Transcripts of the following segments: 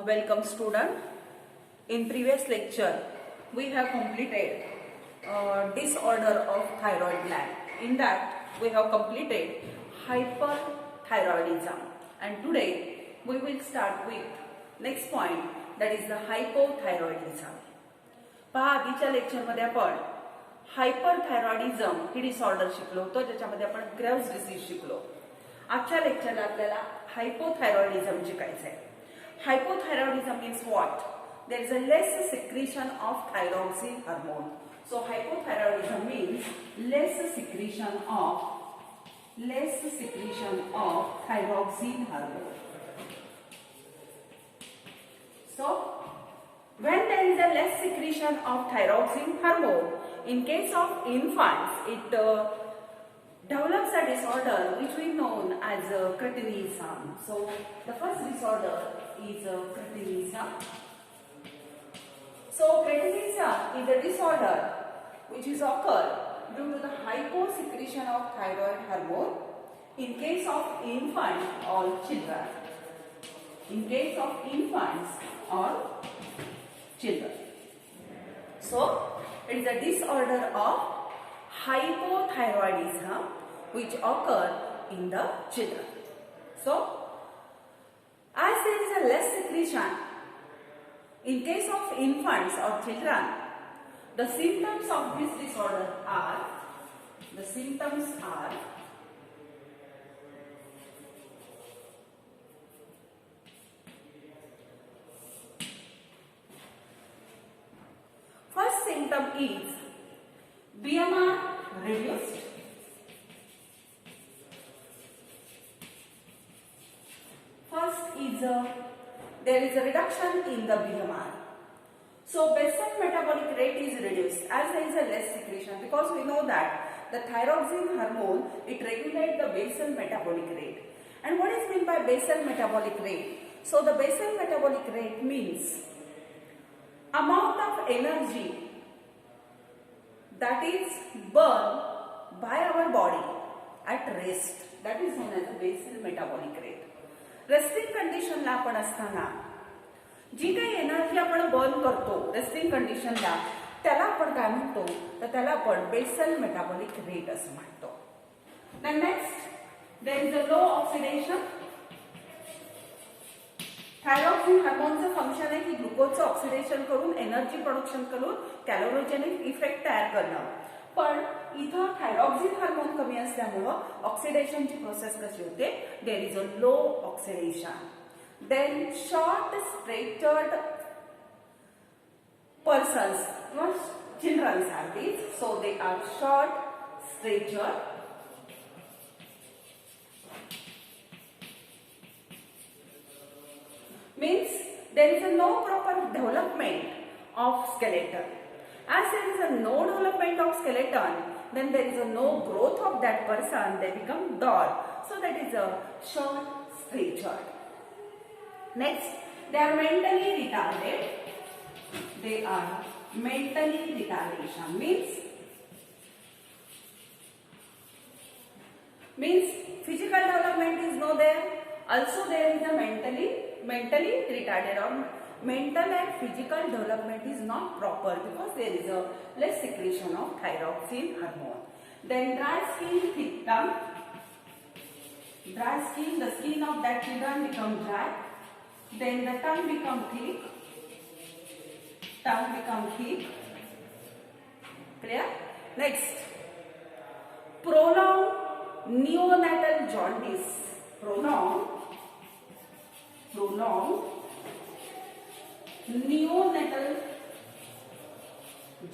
Welcome student. In previous lecture we have completed disorder of thyroid gland. In that we have completed hyperthyroidism, and today we will start with next point, that is the hypothyroidism. पहा, आधीच्या lecture मध्ये आपण hyperthyroidism ही disorder शिकलो होतो, ज्याच्यामध्ये आपण Graves disease शिकलो. आजच्या लेक्चरला आपल्याला हायपोथायरॉइडिझम शिकायचं आहे. Hypothyroidism means what? There is a less secretion of thyroxine hormone. So hypothyroidism means less secretion of thyroxine hormone. So when there is a less secretion of thyroxine hormone, in case of infants, it develops a disorder which we known as cretinism. So the first disorder is cretinism. So cretinism is a disorder which is occurred due to the hyposecretion of thyroid hormone in case of infants or children. In case of infants or children. So it is a disorder of hypothyroidism which occur in the children. So as there is a less secretion in case of infants or children, the symptoms of this disorder are first symptom is BMR reduced. First is there is a reduction in the BMR. So basal metabolic rate is reduced as there is a less secretion, because we know that the thyroxine hormone, it regulates the basal metabolic rate. And what is meant by basal metabolic rate? So the basal metabolic rate means amount of energy that is burned by our body at rest, that is known as the basal metabolic rate. Resting कंडिशनला आपण असताना जी काही energy आपण burn करतो resting कंडिशनला, त्याला आपण काय म्हणतो, तर त्याला आपण बेसल मेटाबॉलिक रेट असं म्हणतो. Next there is a low oxidation. Thyroxine हार्मोनचं फंक्शन आहे की ग्लुकोजचं ऑक्सिडेशन करून एनर्जी प्रोडक्शन करून कॅलोरोजेनिक इफेक्ट तयार करणं. पण इथं थायरॉक्सिन हार्मोन कमी असल्यामुळं ऑक्सिडेशनची प्रोसेस कशी होते, there is a low oxidation. Then short statured persons किंवा childrens are these, so they are short statured. Means there is a no proper development of skeleton. As there is a no development of skeleton, then there is a no growth of that person, they become dull. So that is a short stature. Next, they are mentally retarded. They are mentally retardation. Means physical development is no there. Also there is a mentally retarded, or mental and physical development is not proper because there is a less secretion of thyroxine hormone. Then dry skin, thick tongue. Dry skin, the skin of that children become dry. Then the tongue become thick. Clear? Next, prolonged neonatal jaundice. Prolonged neonatal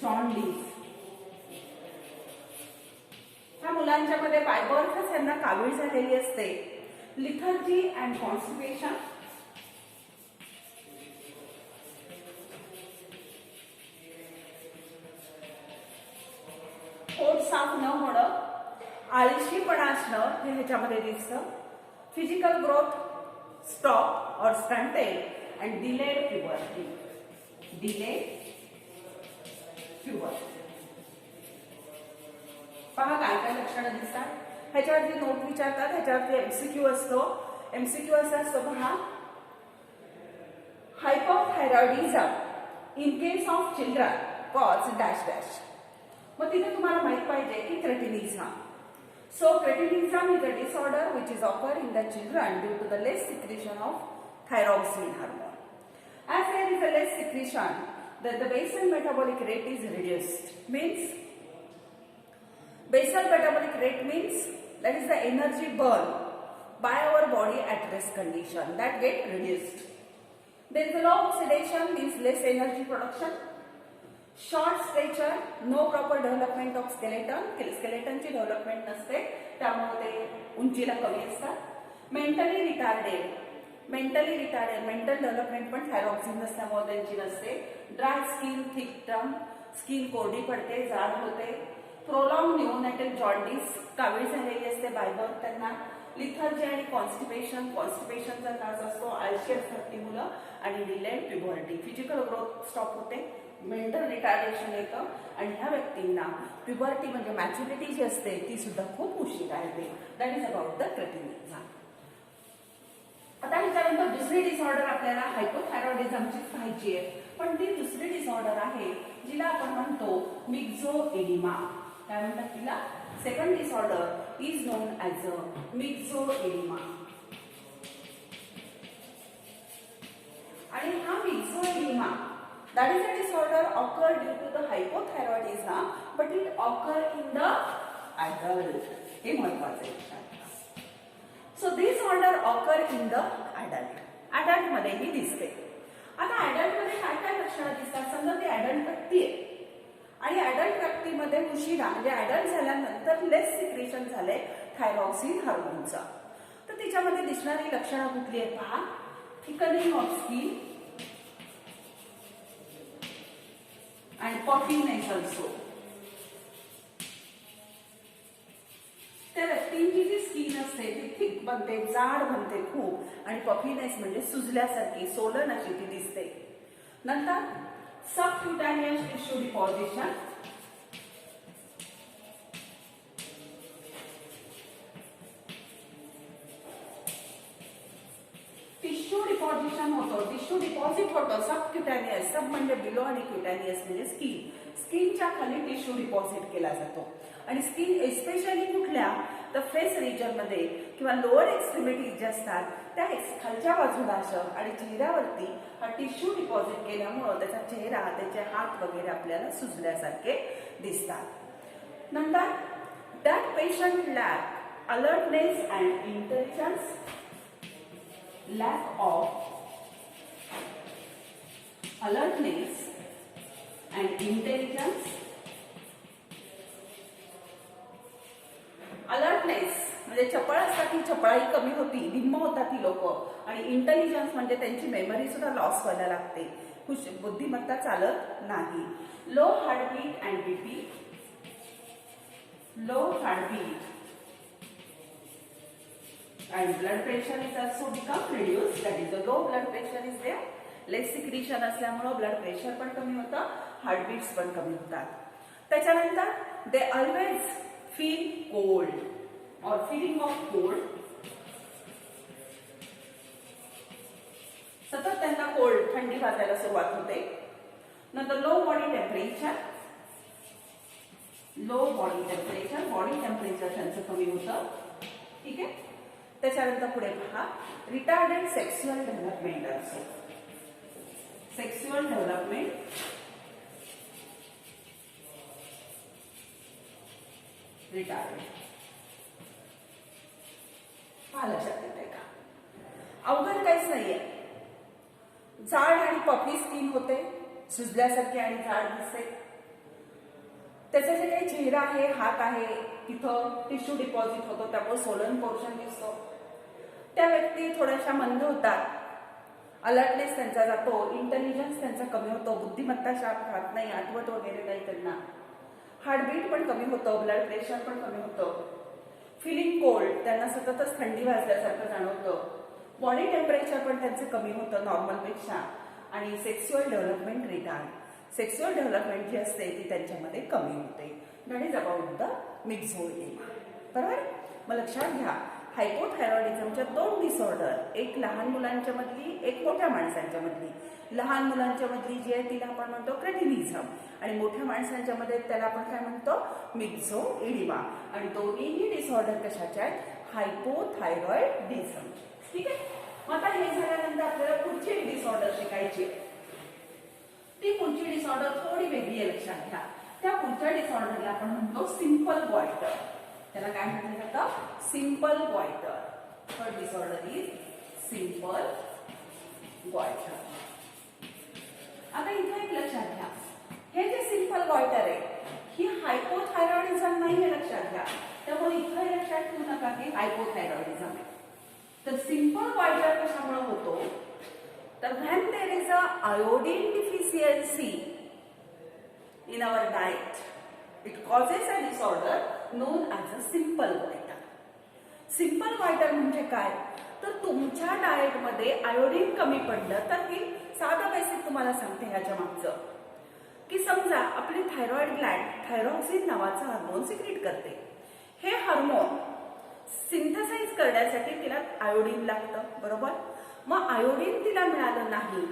jaundice. ह्या मुलांच्या मध्ये bye बर्थच यांना कावीळ झालेली असते. लिथर्जी and constipation. पोट साफ न होणं, आळशीपणा असणं हे ह्याच्यामध्ये दिसतं. Physical growth stop or stunted, and delayed puberty. पहा काय काय लक्षणं दिसतात. ह्याच्यावरती नोट विचारतात, ह्याच्यावरती एमसीक्यू असतो. MCQ असा असतो पहा, hypothyroidism in case of children cause dash dash. मग तिथे तुम्हाला माहित पाहिजे की क्रेटिनिझम. So cretinism is a disorder which is occur in the children due to the less secretion of thyroxine hormone. As there is a less secretion, that the basal metabolic rate is reduced. Means basal metabolic rate means that is the energy burned by our body at rest condition that get reduced. There is a low oxidation means less energy production. Short stature, no proper development of स्केलेटनची development नसते, त्यामुळे ते उंचीला कमी असतात. Mentally retarded, mental development पण thyroxine नसल्यामुळे त्यांची नसते. Dry skin, thick tongue, skin कोरडी पडते, जाड होते. प्रोलॉंग निओनेटल जॉन्डिस, कावीळ झालेली असते बाय बर्थ त्यांना. लिथर्जी आणि कॉन्स्टिपेशनचा त्रास असतो, आळशी असतात ती मुलं. आणि delayed puberty, physical growth stop होते, मेंटल रिटार्डेशन येतं आणि ह्या व्यक्तींना प्युबर्टी म्हणजे मॅच्युरिटी जी असते ती सुद्धा खूप उशिरा येते. That is about the cretinism. आता ह्याच्यानंतर दुसरी डिसऑर्डर आपल्याला हायपोथायरॉइडिझमचीच पाहायची आहे, पण ती दुसरी डिसऑर्डर आहे जिला आपण म्हणतो मिक्झोएडिमा. काय म्हणतात तिला? Second disorder is known as a myxoedema. आणि हा मिक्झोएडिमा that is a disorder occur due to the hypothyroidism but it occur in the adult. हे महत्वाचं आहे. So this order occur in the adult. adult मध्ये ही दिसते. आता adult मध्ये काय काय लक्षणं दिसतात? समजा ती adult व्यक्ती आहे आणि adult व्यक्तीमध्ये उशिरा म्हणजे adult झाल्यानंतर लेस सिक्रेशन झाले थायरॉक्सिन हार्मोनचा, तर तिच्यामध्ये दिसणारी लक्षणं कुठली आहेत पहा. Thickening of skin and puffiness also. त्या व्यक्तींची जी स्किन असते ती थिक बनते, जाड बनते खूप, आणि पफिनेस म्हणजे सुजल्यासारखी सोलन अशी ती दिसते. नंतर सबक्युटॅनियस टिश्यू डिपॉझिशन, डिपॉझिशन होतो, टिश्यू डिपॉझिट होतो. सबक्युटॅनियस, सब म्हणजे बिलो आणि क्युटॅनियस म्हणजे स्किन, स्किनच्या खाली टिश्यू डिपॉझिट केला जातो. आणि स्किन एस्पेशली कुठल्या तर फेस रिजन मध्ये किंवा लोअर एक्स्ट्रीमिटीज जे असतात त्या खालच्या बाजूला असं, आणि चेहऱ्यावरती हा टिश्यू डिपॉझिट केल्यामुळे त्याचा चेहरा, त्याचे हात वगैरे आपल्याला सुजल्यासारखे दिसतात. नंतर that patient lack alertness and intelligence, lack of alertness and intelligence. alertness म्हणजे चपळ असतात, ती चपळाई कमी होती, निम्म होतात ती लोक. आणि इंटेलिजन्स म्हणजे त्यांची मेमरी सुद्धा लॉस व्हायला लागते, बुद्धिमत्ता चालत नाही. Low heartbeat and BP, low heartbeat and blood pressure is also become reduced. That is the low blood pressure is there. Less secretion असल्यामुळे ब्लड प्रेशर पण कमी होतं, हार्टबीट्स पण कमी होतात. त्याच्यानंतर they always feel cold or feeling of cold. सतत त्यांना कोल्ड, थंडी वाजायला सुरुवात होते. नंतर low body temperature, body temperature त्यांचं कमी होतं. ठीक आहे. त्याच्यानंतर पुढे पहा रिटार्डेड सेक्सुअल डेव्हलपमेंट असो. Sexual development retarded. हा लक्षात येते का? अवघड काहीच नाहीये. जाड आणि पफी स्किन होते, सुजल्यासारखी आणि जाड दिसते. त्याचा जे काही चेहरा आहे, हात आहे, तिथं टिश्यू डिपॉझिट होतो, त्यामुळे सोलन पोर्शन दिसतो. त्या व्यक्ती थोड्याशा मंद होतात, अलर्टनेस त्यांचा जातो, इंटेलिजन्स त्यांचा कमी होतो, बुद्धिमत्ता शार्प राहत नाही, आठवत वगैरे नाही त्यांना. हार्टबीट पण कमी होतं, ब्लड प्रेशर पण कमी होतं. फिलिंग कोल्ड, त्यांना सततच थंडी वाजल्यासारखं जाणवतं. बॉडी टेम्परेचर पण त्यांचं कमी होतं नॉर्मलपेक्षा. आणि sexual development retard, sexual development जी असते ती त्यांच्यामध्ये कमी होते. That is about the myxoedema. बरोबर? मग लक्षात घ्या, हायपोथायरॉइडिझमच्या 2 डिसऑर्डर, एक लहान मुलांच्या मधली, एक मोठ्या माणसांच्या मधली. लहान मुलांच्या मधली जी आहे तिला आपण म्हणतो क्रेटिनिझम आणि मोठ्या माणसांच्या मध्ये त्याला आपण काय म्हणतो मिक्झोइडिमा. आणि दोन्हीही डिसऑर्डर कशाचे आहेत? हायपोथायरॉइडिझम. ठीक आहे. मग आता हे झाल्यानंतर आपल्याला पुढची डिसऑर्डर शिकायची. ती पुढची डिसऑर्डर थोडी वेगळी आहे, लक्षात घ्या. त्या पुढच्या डिसऑर्डरला आपण म्हणतो सिंपल गॉइटर. त्याला काय म्हटलं जातं? Simple goitre. Third disorder is simple goitre. आता इथे एक लक्षात घ्या, हे जे सिंपल गॉइटर आहे ही हायपोथायरॉइडिझम नाही आहे, लक्षात घ्या. त्यामुळे इथे लक्षात ठेवू नका की हायपोथायरॉइडिझम आहे. तर सिंपल गॉइटर कशामुळे होतो? तर when there is a iodine deficiency in our diet, it causes a disorder known as a simple goiter. Simple goitre म्हणजे काय? तर तुमच्या डाएट मध्ये आयोडीन कमी पडलं तर ही साधा बेसिक तुम्हाला सांगते ह्याच्या मागचं, की समजा आपली थायरॉइड ग्लँड थायरॉक्सिन नावाचं हार्मोन सिक्रेट करते. हे हार्मोन सिंथसाइज करण्यासाठी तिला आयोडीन लागतं, बरोबर? मग आयोडीन तिला मिळालं नाही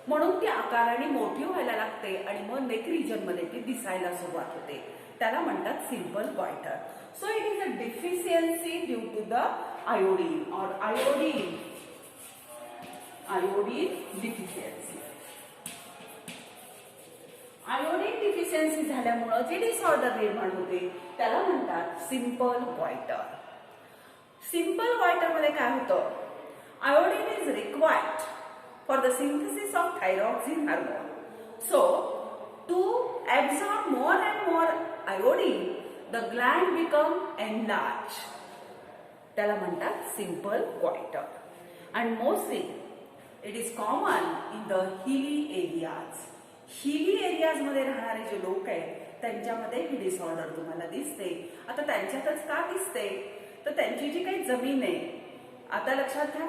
म्हणून ती आकाराने मोठी व्हायला लागते आणि मग नेक रिजन मध्ये ती दिसायला सुरुवात होते. त्याला म्हणतात simple goitre. So it is a deficiency due to the iodine और आयोडीन डिफिशियन्सी. आयोडीन डिफिशियन्सी झाल्यामुळे जे डिसऑर्डर निर्माण होते त्याला म्हणतात सिंपल गॉइटर. सिंपल गॉइटर मध्ये काय होतं? Iodine is required for the synthesis of thyroxine hormone. So, to absorb more and more iodine, the gland become enlarged. त्याला म्हणतात simple goiter. And mostly, it is common in the hilly areas. Hilly areas मध्ये राहणारे जे लोक आहेत त्यांच्यामध्ये ही disorder तुम्हाला दिसते. आता त्यांच्यातच का दिसते? तर त्यांची जी काही जमीन आहे, आता लक्षात घ्या,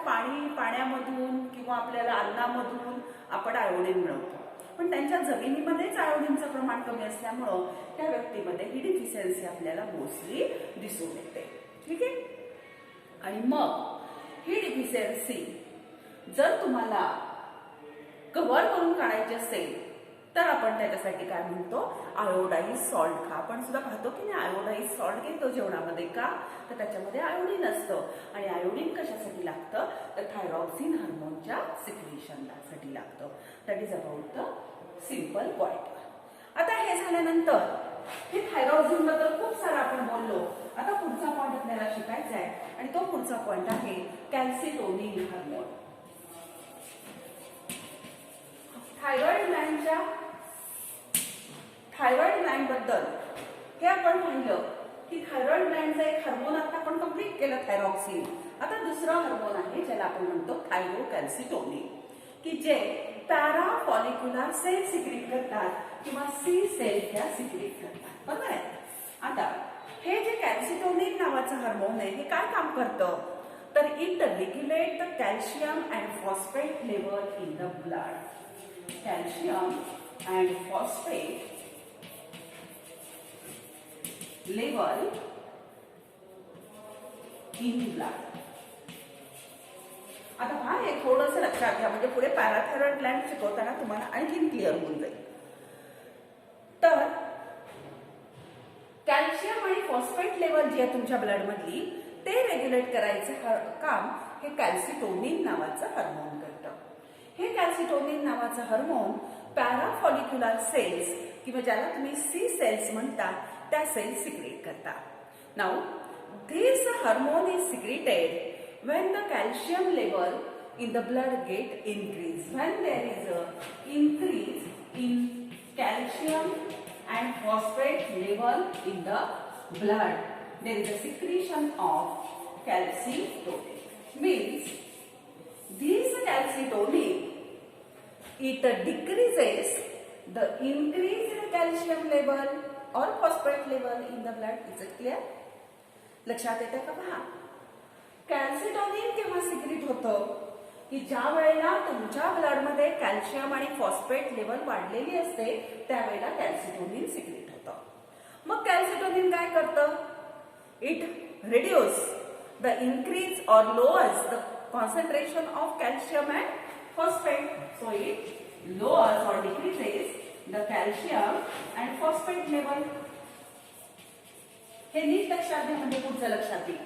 पाण्यामधून किंवा आपल्याला अन्नामधून आपण आयोडीन मिळवतो, पण त्यांच्या जमिनीमध्येच आयोडीनचं प्रमाण कमी असल्यामुळं त्या व्यक्तीमध्ये ही डिफिशियन्सी आपल्याला मोस्टली दिसून येते. ठीक आहे. आणि मग ही डिफिशियन्सी जर तुम्हाला कव्हर करून काढायची असेल तर आपण त्याच्यासाठी काय म्हणतो? आयोडाइज सॉल्ट खा. आपण सुद्धा पाहतो की नाही, आयोडाइज सॉल्ट घेतो जेवणामध्ये. का? तर त्याच्यामध्ये आयोडीन असतं आणि आयोडीन कशासाठी लागतं? तर थायरॉक्सिन हार्मोनच्या सिक्रेशनसाठी लागतं. That is about the simple goitre. आता हे झाल्यानंतर हे थायरॉक्सिन बद्दल खूप सारं आपण बोललो. आता पुढचा पॉइंट आपल्याला शिकायचा आहे आणि तो पुढचा पॉइंट आहे कॅल्सिटोनिन हार्मोन. थायरॉइड ग्लँड बद्दल हे आपण पाहिलं की थायरॉइड ग्लँडचा एक हार्मोन आता आपण कंप्लीट केलं, थायरॉक्सिन. आता दुसरा हार्मोन आहे ज्याला आपण म्हणतो थायरोकॅल्सिटोनिन, की जे पॅरा फॉलिक्युलर सेल सिक्रेट करतात किंवा सी सेल त्या सिक्रेट करतात, बरोबर आहे. आता हे जे कॅल्सिटोनिन नावाचं हार्मोन आहे हे काय काम करतं? तर it regulate the calcium and phosphate level in the blood. Calcium and phosphate level in blood. आता पहा, हे थोडंसं लक्षात घ्या म्हणजे पुढे पॅराथायरॉइड ग्लँड शिकवताना तुम्हाला आणखीन क्लिअर होऊन जाईल. तर कॅल्शियम आणि फॉस्फेट लेवल जी आहे तुमच्या ब्लड मधली ते रेग्युलेट करायचं काम हे कॅल्सिटोनिन नावाचं हार्मोन करतं. हे कॅल्सिटोनिन नावाचं हार्मोन पॅराफॉलिक्युलर सेल्स किंवा ज्याला तुम्ही सी सेल्स म्हणता त्या सेल्स सिक्रेट करतात. Now this hormone is secreted when the calcium level in the blood get increased. When there is a increase in calcium and phosphate level in the blood, there is a secretion of calcitonin. Means this calcitonin, it decreases the increased calcium level or phosphate level in the blood. Is it clear? लक्षात येतं का? पहा, कॅल्सिटोनिन केव्हा secret होतं की ज्या वेळेला तुमच्या ब्लड मध्ये कॅल्शियम आणि फॉस्फेट लेवल वाढलेली असते त्यावेळेला कॅल्सिटोनिन सिक्रेट होतं. मग कॅल्सिटोनिन काय करतं? It reduce the increase or lowers the concentration of calcium and phosphate. So it lowers or decreases the calcium and phosphate level. हे नीट लक्षात घ्या म्हणजे पुढचं लक्षात येईल.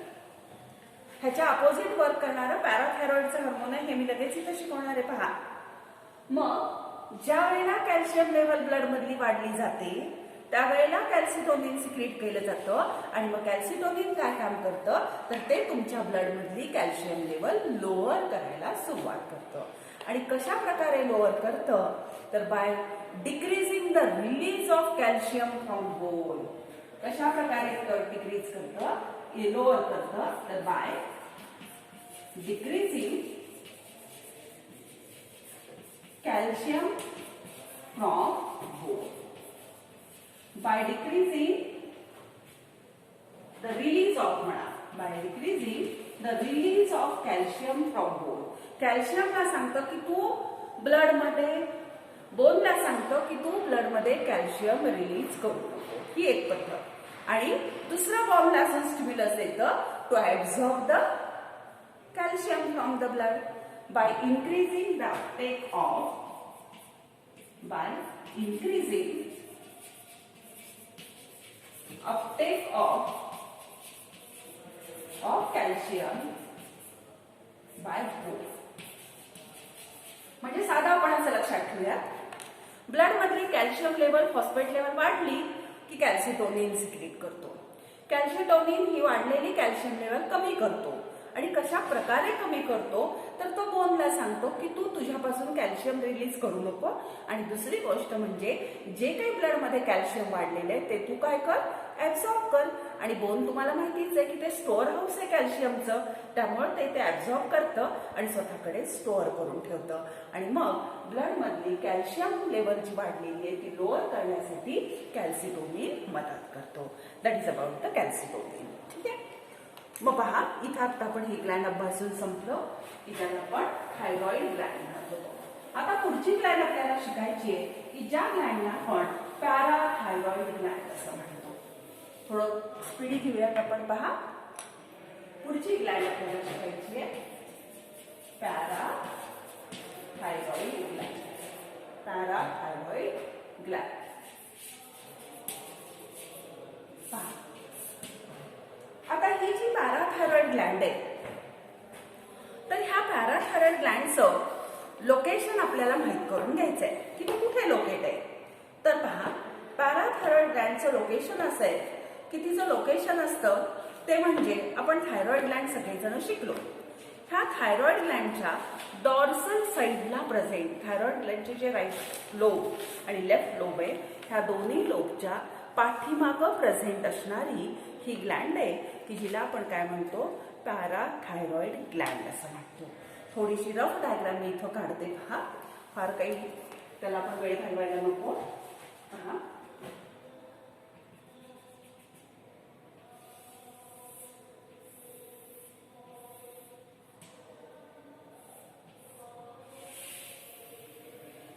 ह्याच्या अपोजिट वर्क करणारा पॅराथायरॉइडचं हार्मोन आहे हे मी लगेच इथं शिकवणार आहे पहा. मग ज्या वेळेला कॅल्शियम लेवल ब्लड मधली वाढली जाते त्यावेळेला कॅल्सिटोनिन सिक्रीट केलं जातं आणि मग कॅल्सिटोनिन काय काम करतं तर ते तुमच्या ब्लड मधली कॅल्शियम लेवल लोअर करायला सुरुवात करतं. आणि कशा प्रकारे लोअर करतं तर by decreasing the release of calcium from bone. कशा प्रकारे डिक्रीज करतं लोअर करतं तर by decreasing calcium from bone. By decreasing the release of calcium from bone. कॅल्शियमला सांगतं की तू ब्लड मध्ये बोनला सांगतं की तू ब्लड मध्ये कॅल्शियम रिलीज करू नको. ही एक पद्धत. आणि दुसरा बॉम्बला असं स्टिम्युलस देतं to absorb the calcium from the blood by increasing the uptake of calcium by bone. म्हणजे साधा आपण असं लक्षात ठेवूया ब्लड मधली कॅल्शियम लेवल फॉस्फेट लेवल वाढली की कॅल्सिटोनिन सिक्रीट करतो. कॅल्सिटोनिन ही वाढलेली कॅल्शियम लेवल कमी करतो आणि कशा प्रकारे कमी करतो तर तो बोनला सांगतो की तू तुझ्यापासून कॅल्शियम रिलीज करू नको. आणि दुसरी गोष्ट म्हणजे जे काही ब्लड मध्ये कॅल्शियम वाढलेले ते तू काय कर ऍब्झॉर्ब कर. आणि बोन तुम्हाला माहितीच आहे की ते स्टोअर हाऊस आहे कॅल्शियमचं त्यामुळे ते ऍब्झॉर्ब करतं आणि स्वतःकडे स्टोअर करून ठेवतं. आणि मग ब्लड मधली कॅल्शियम लेवल जी वाढलेली आहे ती लोअर करण्यासाठी कॅल्सिटोनिन मदत करतो. That is about the calcitonin. ठीक आहे. मग पहा इथं आता आपण ही ग्लँड अभ्यासून संपलो की त्याला आपण थायरॉइड ग्लँड म्हणतो. आता पुढची ग्लँड आपल्याला शिकायची आहे की ज्या ग्लँडला आपण पॅराथायरॉइड ग्लँड असं म्हणतो. थोडं स्पीडी घेऊयात आपण. पहा पुढची ग्लँड आपल्याला शिकायची आहे पॅराथायरॉइड ग्लँड. पॅराथायरॉइड ग्लँड. आता ही जी पॅराथायरॉइड ग्लँड आहे तर ह्या पॅराथायरॉइड ग्लँडचं लोकेशन आपल्याला माहित करून घ्यायचं आहे की ते कुठे लोकेट आहे. तर पहा पॅराथायरॉइड ग्लँडचं लोकेशन असं आहे की तिचं लोकेशन असतं ते म्हणजे आपण थायरॉइड ग्लँड सगळेजण शिकलो. ह्या थायरॉइड ग्लँडच्या डॉर्सल साइडला प्रेझेंट थायरॉइड ग्लँडचे जे राईट लोब आणि लेफ्ट लोब आहे ह्या दोन्ही लोबच्या पाठीमागं प्रेझेंट असणारी ही ग्लँड आहे की जिला आपण काय म्हणतो पॅराथायरॉइड ग्लँड असं म्हणतो. थोडीशी रफ डायग्राम मी इथं काढते. पहा फार काही त्याला आपण वेळ घालवायला नको. पहा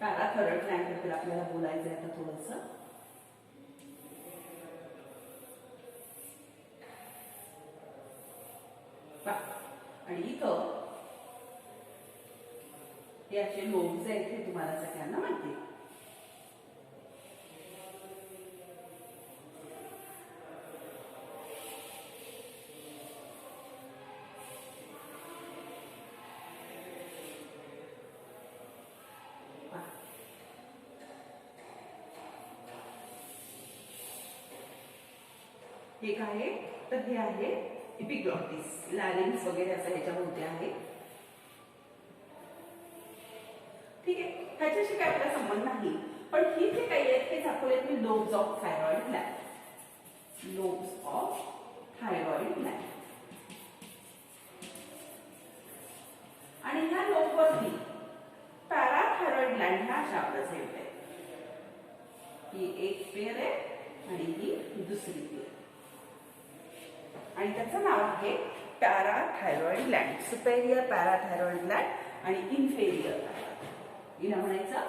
पॅराथायरॉइड ग्लँड बद्दल आपल्याला बोलायचं आहे आता थोडंसं. आणि इथं याचे लोब्स आहेत हे तुम्हाला सगळ्यांना माहिती आहे. हे काय आहे तर हे आहे एपिग्लॉटिस लॅरिंग्स वगैरे असं ह्याच्याभोवती आहे. ठीक आहे. ह्याच्याशी काय आपला संबंध नाही पण ही जे काही आहेत ते दाखवलेत मी lobes of thyroid gland. Lobes of thyroid gland. आणि ह्या लोबवरती पॅराथायरॉइड ग्लँड ह्या अशा प्रेझेंट आहे. ही एक पेअर आहे आणि ही दुसरी पेअर आणि त्याचं नाव आहे पॅराथायरॉइड ग्लँड. सुपेरियर पॅराथायरॉइड ग्लँड आणि इन्फेरियर. हिला म्हणायचं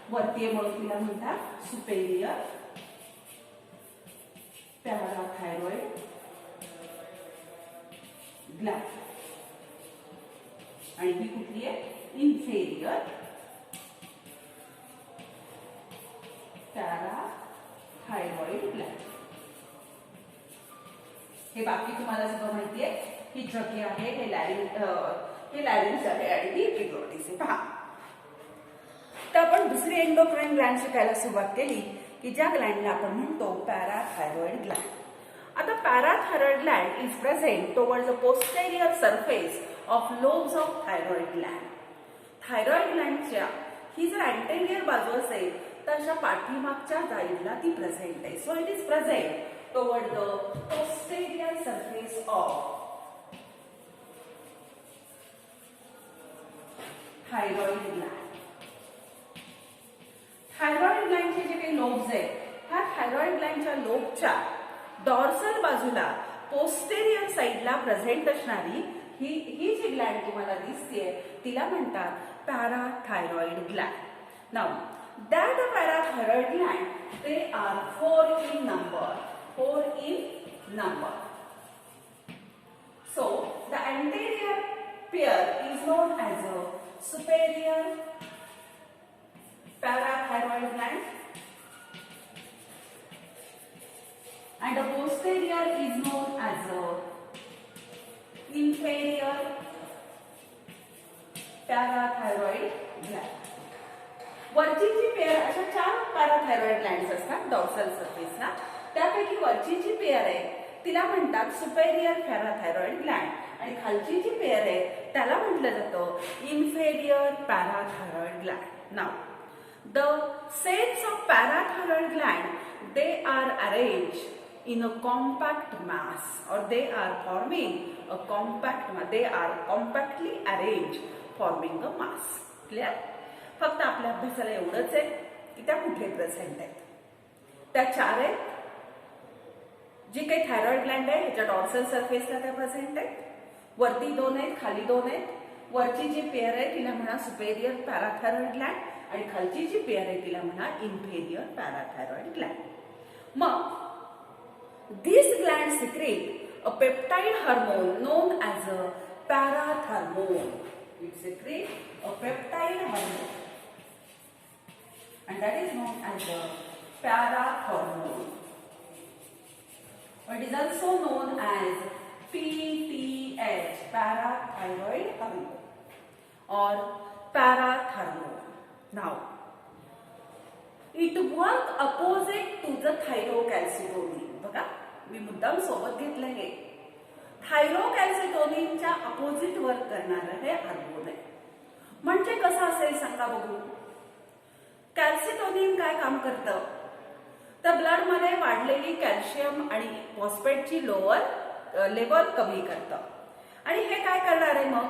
वरतीय म्हणून तिला म्हणतात सुपेरियर पॅराथायरॉइड ग्लॅंड आणि ही कुठली आहे इन्फेरियर पॅराथायरॉइड ग्लॅंड. हे बाकी तुम्हाला सगळं माहिती आहे. ही ट्रकी आहे, हे लॅरिंग्स आहे आणि ही एपिग्लॉटिस आहे. पहा, तर आपण दुसरी एंडोक्राइन ग्लॅंड शिकायला सुरुवात केली की ज्या ग्लॅंडला आपण म्हणतो पॅराथायरॉइड ग्लॅंड. आता parathyroid gland is present towards the posterior surface of lobes of thyroid gland. Thyroid ग्लॅंडच्या ही जर अँटेरियर बाजू असेल तर अशा पाठीमागच्या साईडला ती प्रेझेंट आहे. So it is present toward the posterior surface of thyroid gland. Thyroid ग्लॅंडचे जे काही लोब्स आहेत, ह्या थायरॉइड ग्लॅंडच्या लोबच्या डॉर्सल बाजूला पोस्टेरियर साइडला प्रेझेंट असणारी ही जी ग्लॅंड तुम्हाला दिसतेय तिला म्हणतात parathyroid gland. Now that parathyroid gland they are 4 in number. 4 in number. So the anterior pair is known as a superior parathyroid gland and the posterior is known as a inferior parathyroid gland. वरची जी pair, अशा 4 पॅराथायरॉइड glands असतात dorsal सरफेसला. त्यापैकी वरची जी pair आहे तिला म्हणतात superior पॅराथायरॉइड Gland आणि खालची जी पेयर आहे त्याला म्हटलं जातं inferior parathyroid Gland. Now the cells of parathyroid gland they are arranged in a compact mass or they are forming a compact mass. They are compactly arranged forming a mass. Clear? फक्त आपल्या अभ्यासाला एवढंच आहे की त्या कुठे present आहेत. त्या 4 आहेत. जी काही थायरॉइड ग्लँड आहे ह्याच्या डॉर्सल सरफेसला त्या प्रेझेंट आहेत. वरती 2 आहेत, खाली 2 आहेत. वरची जी पेयर आहे तिला म्हणा सुपेरियर पॅराथायरॉइड ग्लँड आणि खालची जी पेयर आहे तिला म्हणा इन्फेरियर पॅराथायरॉइड ग्लँड. मग this gland secrete a peptide hormone known as a parathormone. It secrete a peptide hormone and that is known as a parathormone. It is also known as PTH, parathyroid hormone or parathermone. Now, it works opposite to the thyrocalcitonin. बघा, मी मुद्दाम सोबत घेतलं हे. थायरोकॅल्सिटोनिनच्या opposite work करणारं हे hormone आहे. म्हणजे कसं असेल सांगा बघू. कॅल्सिटोनिन काय काम करतं तर ब्लड मध्ये वाढलेली कॅल्शियम आणि फॉस्फेटची लोअर लेवल कमी करतं. आणि हे काय करणार आहे मग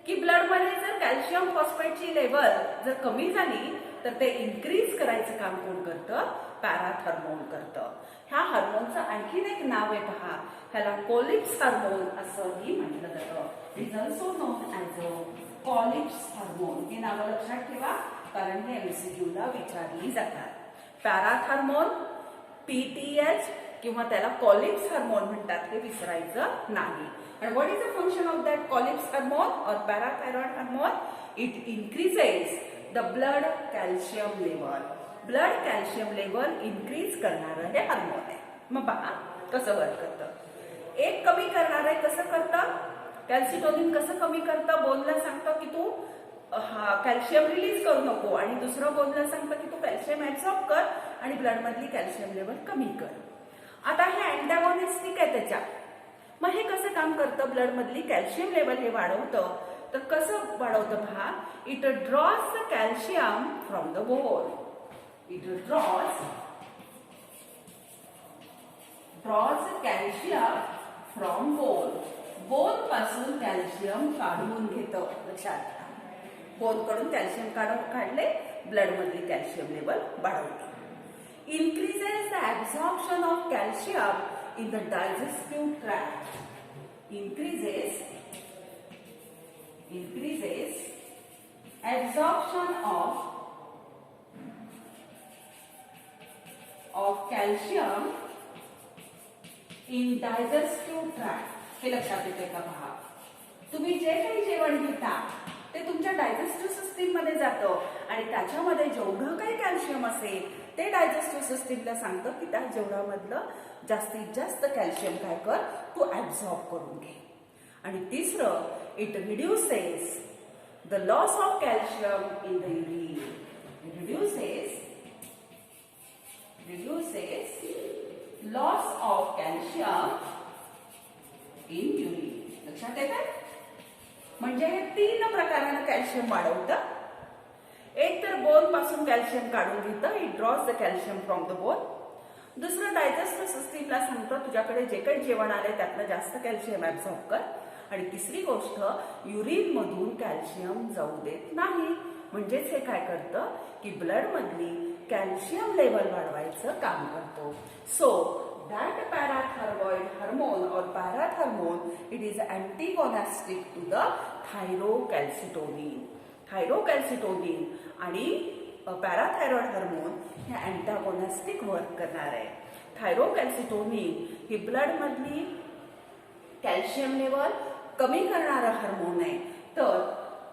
की ब्लड मध्ये जर कॅल्शियम फॉस्फेटची लेवल जर कमी झाली तर ते इन्क्रीज करायचं काम कोण करतं पॅराथर्मोन करतं. ह्या हार्मोनचं आणखीन एक नाव आहे पहा, ह्याला कोलिप्स हार्मोन असंही म्हटलं जातं. It is also known as a Collip's hormone. हे नाव लक्षात ठेवा कारण हे MCQ ला विचारली जातात. पॅराथर्मोन, PTH किंवा त्याला कोलिप्स हार्मोन म्हणतात हे विसरायचं नाही. And what is the function of that Collips hormone or parathyroid hormone? It increases the blood calcium level. Blood calcium level increase करणारं हे हार्मोन आहे. मग बघा कसं वर्क करतं. एक कमी करणार आहे कसं करतं, कॅल्सिटोनिन कसं कमी करतं. बोलला सांगतं की तू कॅल्शियम रिलीज करू नको आणि दुसरं बोलला सांगतं की तू कॅल्शियम ऍब्सॉर्ब कर आणि ब्लड मधली कॅल्शियम लेवल कमी कर. आता हे अँटॅगॉनिस्टिक आहे त्याच्या. मग हे कसं काम करतं, ब्लड मधली कॅल्शियम लेवल हे वाढवतं. तर कसं वाढवतं पहा, it draws the calcium from the bone. It draws calcium from bone. Bone पासून कॅल्शियम काढून घेतं. लक्षात घ्या, बोन कडून कॅल्शियम काढले, ब्लड मधली कॅल्शियम लेवल वाढवते. Increases the absorption of calcium in the digestive tract. Increases absorption of calcium in digestive tract. हे लक्षात येते का पहा. तुम्ही जे काही जेवण घेता ते तुमच्या डायजेस्टिव्ह सिस्टीम मध्ये जातं आणि त्याच्यामध्ये जेवढं काही कॅल्शियम असेल ते डायजेस्टिव्ह सिस्टीमला सांगतं की त्या जेवणामधलं जास्तीत जास्त कॅल्शियम काय कर तू ऍब्झॉर्ब करून घे. आणि तिसरं, it reduces the loss of calcium in the urine. Reduces loss of calcium in urine. लक्षात येतं. म्हणजे हे 3 प्रकारानं कॅल्शियम वाढवतं. एक तर बोन पासून कॅल्शियम काढून घेतं, it draws the calcium from the bone. दुसरं, डायजेस्टिव्ह सिस्टीमला सांगतं तुझ्याकडे जे काही जेवण आलंय त्यातलं जास्त कॅल्शियम ऍब्झॉर्ब कर. आणि तिसरी गोष्ट, युरिन मधून कॅल्शियम जाऊ देत नाही. म्हणजेच हे काय करतं की ब्लड मधली कॅल्शियम लेवल वाढवायचं काम करतो. So that parathyroid hormone or parathormone, it is antagonistic to the thyrocalcitonin. Thyrocalcitonin आणि पॅराथायरॉइड हार्मोन हे अँटागोनिस्टिक वर्क करणार आहे. थायरोकॅल्सिटोनिन ही ब्लड मधली कॅल्शियम लेवल कमी करणारं हार्मोन आहे, तर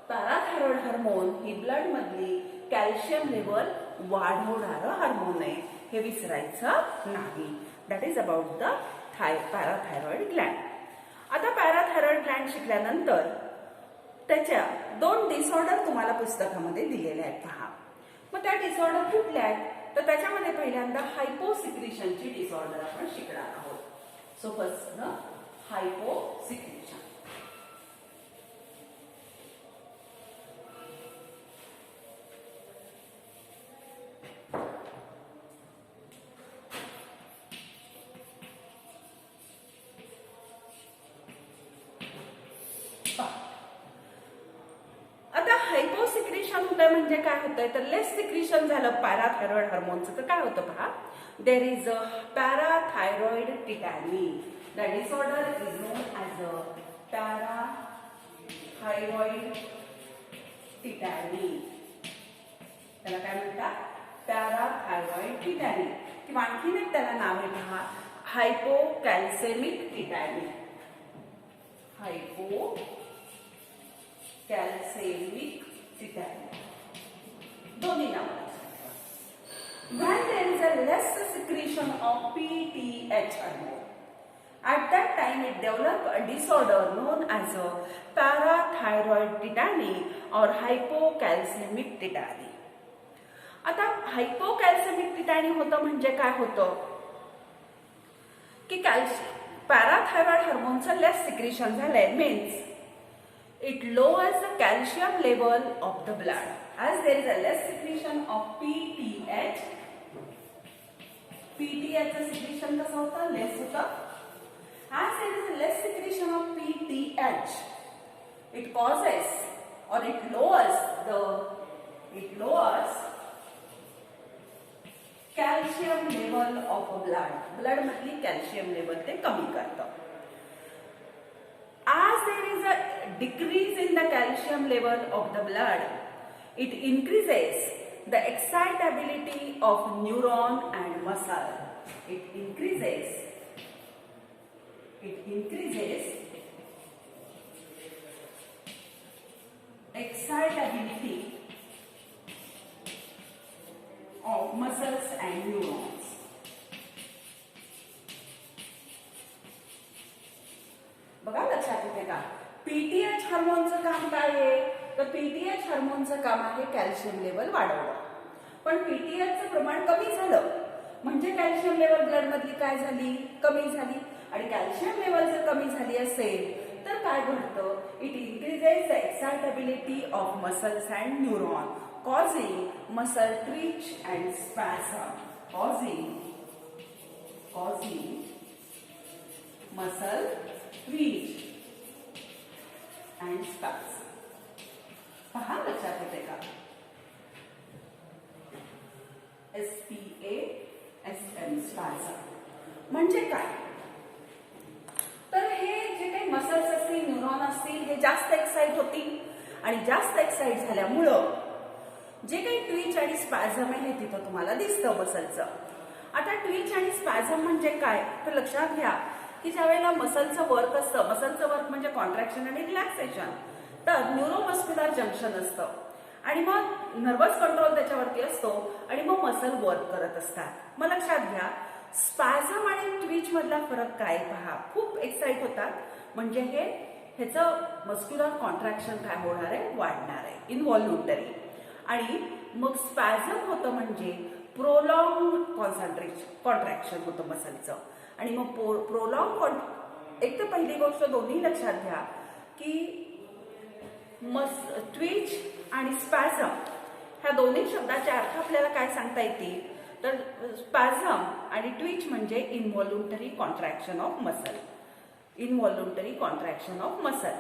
पॅराथायरॉइड हार्मोन ही ब्लड मधली कॅल्शियम लेवल वाढवणारं हार्मोन आहे. हे विसरायचं नाही. That is about the पॅराथायरॉइड Gland. आता पॅराथायरॉइड ग्लँड शिकल्यानंतर त्याच्या 2 डिसऑर्डर तुम्हाला पुस्तकामध्ये दिलेले आहेत पहा. मग त्या डिसऑर्डर कुठल्या आहेत तर त्याच्यामध्ये पहिल्यांदा हायपोसिक्रिशनची डिसऑर्डर आपण शिकणार आहोत. So first hyposecretion. आता हायपोसिक्रिशन होतंय म्हणजे काय होतंय तर लेस सिक्रिशन झालं पॅराथायरॉइड हार्मोनचं तर काय होतं पहा. There is a parathyroid tetany. The disorder is known as a parathyroid tetany. त्याला काय म्हणतात पॅराथायरॉइड टिटॅनी. किंवा आणखीन एक त्याला नाव आहे पहा हायपोकॅल्सेमिक टिटॅनी. हायपोकॅल्सेमिक टिटॅनी. दोन्ही नावं. When there is a less secretion of PTH hormone, at that time it develops a disorder known as a parathyroid tetany or hypocalcemic tetany. आता हायपोकॅल्सेमिक टिटॅनी होतं म्हणजे काय होतं की पॅराथायरॉइड हार्मोनचं लेस सिक्रिशन झालंय. Means it lowers the calcium level of the blood. As there is a less secretion of PTH चं secretion कसं होतं लेस होतं. As there is a less secretion of PTH, it causes or it lowers calcium level of blood. Blood मधली calcium level ते कमी करतं. As there is a decrease in the calcium level of the blood, it increases the excitability of neuron and muscle. It increases excitability of muscles and neurons. बघा लक्षात येते का. PTH हार्मोनचं काम काय आहे तर पीटीएच हार्मोनचं काम आहे कॅल्शियम लेवल वाढवणं. पण पीटीएचचं प्रमाण कमी झालं म्हणजे कॅल्शियम लेवल ब्लड मधली काय झाली कमी झाली. आणि कॅल्शियम लेवल जर कमी झाली असेल तर काय घडतं it increases the excitability of muscles and neuron causing muscle Twitch and spasm. Causing muscle Twitch and spasm. पहा लक्षात येते का. SPASM स्पॅझम म्हणजे काय तर हे जे काही मसल्स असतील न्यूरॉन असतील हे जास्त एक्साइट होतील आणि जास्त एक्साइट झाल्यामुळं जे काही ट्विच आणि स्पॅझम आहे हे तिथं तुम्हाला दिसतं मसलचं. आता ट्विच आणि स्पॅझम म्हणजे काय तर लक्षात घ्या की ज्या वेळेला मसलचं वर्क असतं, मसलचं वर्क म्हणजे कॉन्ट्रॅक्शन आणि रिलॅक्सेशन, तर न्यूरोमस्क्युलर जंक्शन असतं आणि मग नर्वस कंट्रोल त्याच्यावरती असतो आणि मग मसल वर्क करत असतात. मग लक्षात घ्या, स्पॅझम आणि ट्विच मधला फरक काय पहा. खूप एक्साइट होतात म्हणजे ह्याचं मस्क्युलर कॉन्ट्रॅक्शन काय होणार आहे, वाढणार आहे, इनव्हॉल्युंटरी. आणि मग स्पॅझम होतं म्हणजे प्रोलॉंग कॉन्ट्रॅक्शन होतं मसलचं. आणि मग एक तर पहिली गोष्ट दोन्ही लक्षात घ्या की ट्विच आणि स्पॅझम ह्या दोन्ही शब्दाचे अर्थ आपल्याला काय सांगता येतील, तर स्पॅझम आणि ट्विच म्हणजे involuntary contraction of muscle. Involuntary contraction of muscle.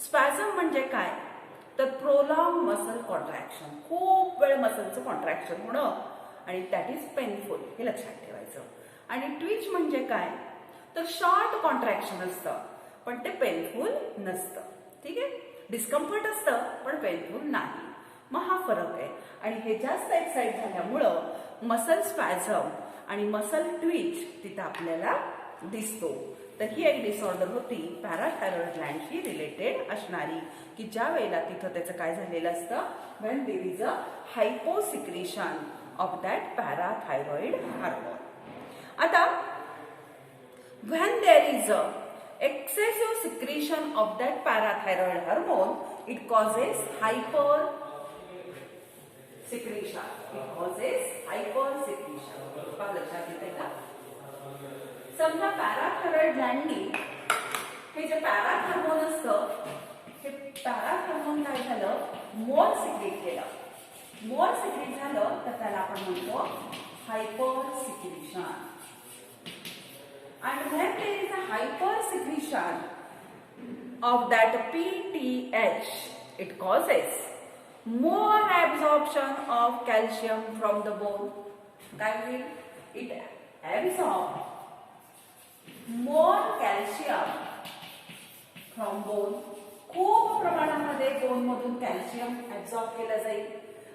Spasm म्हणजे काय, तर प्रोलॉंग मसल कॉन्ट्रॅक्शन, खूप वेळ मसलचं कॉन्ट्रॅक्शन होणं आणि दॅट इज पेनफुल, हे लक्षात ठेवायचं. आणि ट्विच म्हणजे काय, तर शॉर्ट कॉन्ट्रॅक्शन असतं पण ते पेनफुल नसतं. ठीक आहे, डिस्कम्फर्ट असतं पण पेनफुल नाही. मग हा फरक आहे. आणि हे जास्त एक्साइट झाल्यामुळं मसल स्पॅझम आणि मसल ट्विच तिथं आपल्याला दिसतो. तर ही एक डिसऑर्डर होती पॅराथायरॉइड ग्लँडशी रिलेटेड असणारी, की ज्या वेळेला तिथं त्याचं काय झालेलं असतं, when there is a hyposecretion of that parathyroid hormone. आता when there is a excessive secretion of that parathyroid hormone, it causes hypersecretion. It causes hypersecretion. लक्षात येते का? समजा पॅराथायरॉइड ग्लँडनी हे जे पॅरा हार्मोन असतं, हे पॅरा हार्मोन काय झालं, मोर सिक्रेट केलं. मोर सिक्रेट झालं तर त्याला आपण म्हणतो हायपरसिक्रेशन. And when there is a hypersecretion of that PTH, it causes more absorption of calcium from the bone. That will it absorb more calcium from bone. खूप प्रमाणामध्ये बोन मधून कॅल्शियम ऍब्सॉर्ब केलं जाईल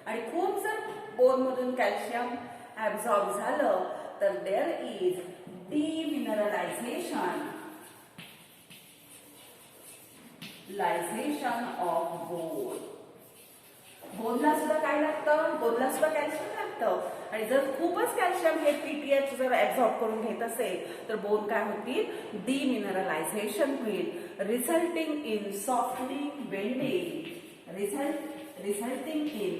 आणि खूप जर बोन मधून कॅल्शियम ऍब्सॉर्ब झालं तर there is demineralization of bone. बोनला सुद्धा काय लागतं, बोनला सुद्धा कॅल्शियम लागतं आणि जर खूपच कॅल्शियम हे पीटीएच जर ऍब्सॉर्ब करून घेत असेल तर बोन काय होतील, डिमिनरलायझेशन होईल, resulting in softening, bending, resulting in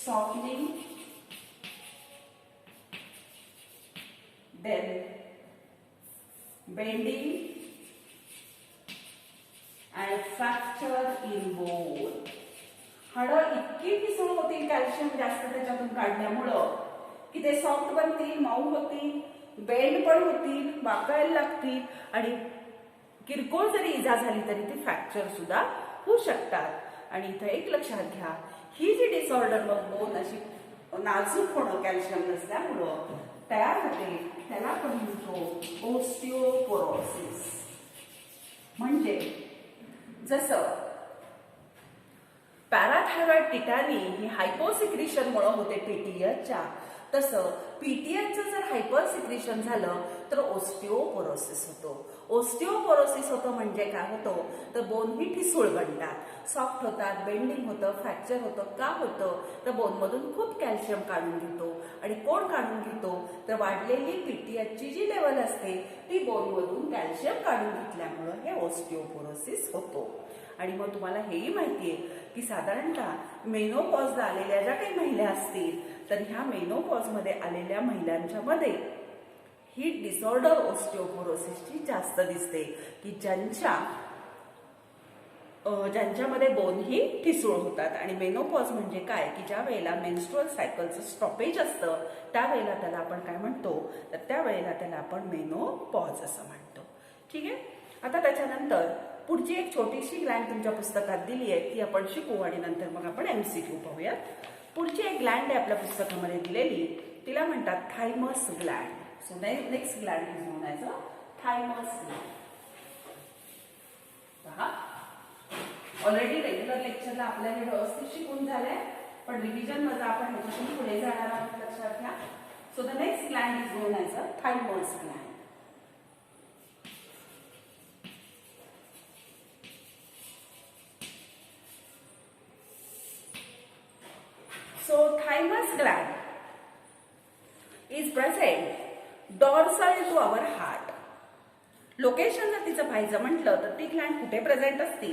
softening, then bending and fracture in bone. हाडं इतकी ठिसूळ होतील कॅल्शियम जास्त त्याच्यातून काढल्यामुळं की ते सॉफ्ट बनतील, मऊ होतील, बेंड पण होतील, वाकायला लागतील आणि किरकोळ जरी इजा झाली तरी ती फ्रॅक्चर सुद्धा होऊ शकतात. आणि इथं एक लक्षात घ्या, ही जी डिसऑर्डर मग बोन अशी नाजूक होणं कॅल्शियम नसल्यामुळं तयार होते, त्याला आपण म्हणतो ओस्टिओपोरोसिस. म्हणजे जसं पॅराथायरॉइड टिटानी ही हायपोसिक्रेशन मुळे होते पीटीएचच्या, तसं पीटीएचचं जर हायपरसिक्रेशन झालं तर ओस्टिओपोरोसिस होतो. ओस्टिओपोरोसिस होतं म्हणजे काय होतं, तर बोन ही ठिसूळ बनतात, सॉफ्ट होतात, बेंडिंग होतं, फ्रॅक्चर होतं. का होतं, तर बोनमधून खूप कॅल्शियम काढून घेतो आणि कोण काढून घेतो, तर वाढलेली पीटीएचची जी लेवल असते ती बोनमधून कॅल्शियम काढून घेतल्यामुळं हे ओस्टिओपोरोसिस होतो. आणि मग तुम्हाला हेही माहिती आहे की साधारणतः मेनोपॉजला आलेल्या ज्या काही महिला असतील तर ह्या मेनोपॉजमध्ये आलेल्या महिलांच्या मध्ये ही डिसऑर्डर ओस्टिओपोरोसिसची जास्त दिसते, की ज्यांच्यामध्ये बोन ही ठिसूळ होतात. आणि मेनोपॉज म्हणजे काय, की ज्या वेळेला मेन्स्ट्रुअल सायकलचं स्टॉपेज असतं त्यावेळेला त्याला आपण काय म्हणतो, तर त्यावेळेला त्याला आपण मेनोपॉज असं म्हणतो. ठीक आहे. आता त्याच्यानंतर पुढची एक छोटीशी ग्लँड तुमच्या पुस्तकात दिली आहे, ती आपण शिकू आणि नंतर मग आपण एमसीक्यू पाहूयात. पुढची एक ग्लँड आहे आपल्या पुस्तकामध्ये दिलेली, तिला म्हणतात thymus Gland. So next Gland is known as a thymus Gland. पहा, ऑलरेडी रेग्युलर लेक्चरला आपल्याला व्यवस्थित शिकून झालंय, पण रिव्हिजन मध्ये आपण ह्याच्यातून पुढे जाणार आहोत, लक्षात घ्या. So the next Gland is known as a thymus Gland. So thymus gland is present dorsal to our heart. Location जर तिचं पाहायचं म्हटलं तर ती ग्लँड कुठे प्रेझेंट असते?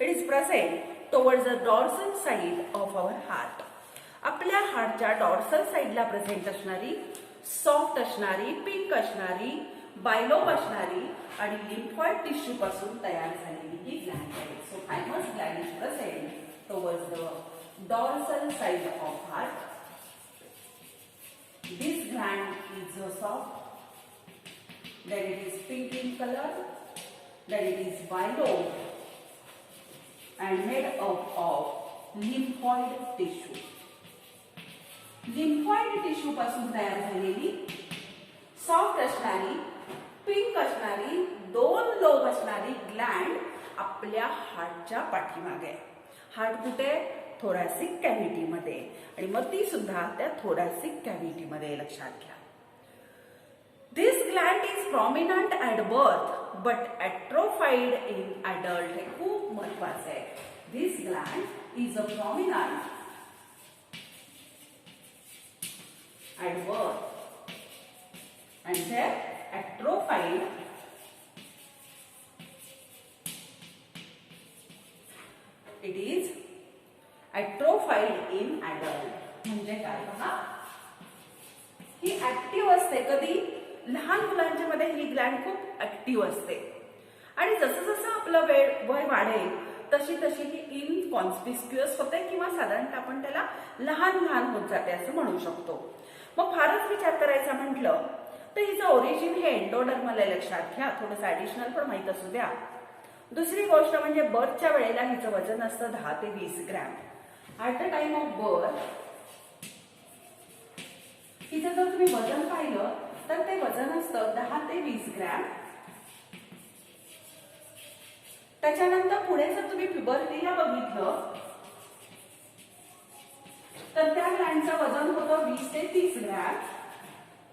It is present towards the dorsal side of our heart. आपल्या हार्टच्या डॉर्सल साइडला प्रेझेंट असणारी, सॉफ्ट असणारी, पिंक असणारी, बायलोब असणारी आणि लिम्फॉइड टिश्यू पासून तयार झालेली ही ग्लँड आहे. So thymus gland is present towards the dorsal side of heart. This gland is soft, then it is pink in color, then it is bilobe and made up of lymphoid tissue. Lymphoid tissue पासून तयार झालेली, soft असणारी, pink असणारी, दोन lobe असणारी Gland आपल्या हार्टच्या पाठीमागे. Heart कुठे? थोरॅसिक कॅव्हिटी मध्ये. आणि मग ती सुद्धा त्या थोरॅसिक कॅव्हिटी मध्ये, लक्षात घ्या. This gland is prominent at birth but atrophied in adult. हे खूप महत्वाचं आहे. This gland is a prominent at birth and then atrophied it is atrophied in adult. म्हणजे काय बघा, ही ऍक्टिव्ह असते. कधी? लहान मुलांच्या मध्ये ही ग्लँड खूप ऍक्टिव्ह असते आणि जसं जसं आपलं वय वाढेल तशी तशी ही इनकॉन्स्पिक्युअस होते किंवा साधारणतः आपण त्याला लहान लहान होत जाते असं म्हणू शकतो. मग फारच विचार करायचा म्हटलं तर हिचं ओरिजिन हे एंडोडर्मल आहे, लक्षात घ्या. थोडंसं ऍडिशनल पण माहित असू द्या. दुसरी गोष्ट म्हणजे बर्थच्या वेळेला हिचं वजन असतं 10 ते 20 gram. At the time of birth हिचं जर तुम्ही वजन पाहिलं तर ते वजन असतं 10 ते 20 ग्रॅम. त्याच्यानंतर पुढे जर तुम्ही प्युबर्टीला बघितलं तर त्या ग्लँडचं वजन होतं 20 ते 30 ग्रॅम.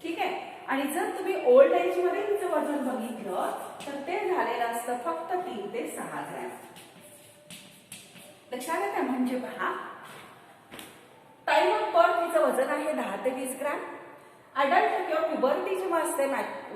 ठीक आहे. आणि जर तुम्ही ओल्ड एज मध्ये तिचं वजन बघितलं तर ते झालेलं असतं फक्त 3 ते 6 ग्रॅम. लक्षात येतं? म्हणजे पहा, टाइम ऑफ बर्थ तिचं वजन आहे 10 ते 20 ग्रॅम. अडल्ट किंवा प्युबर्टी जेव्हा असते,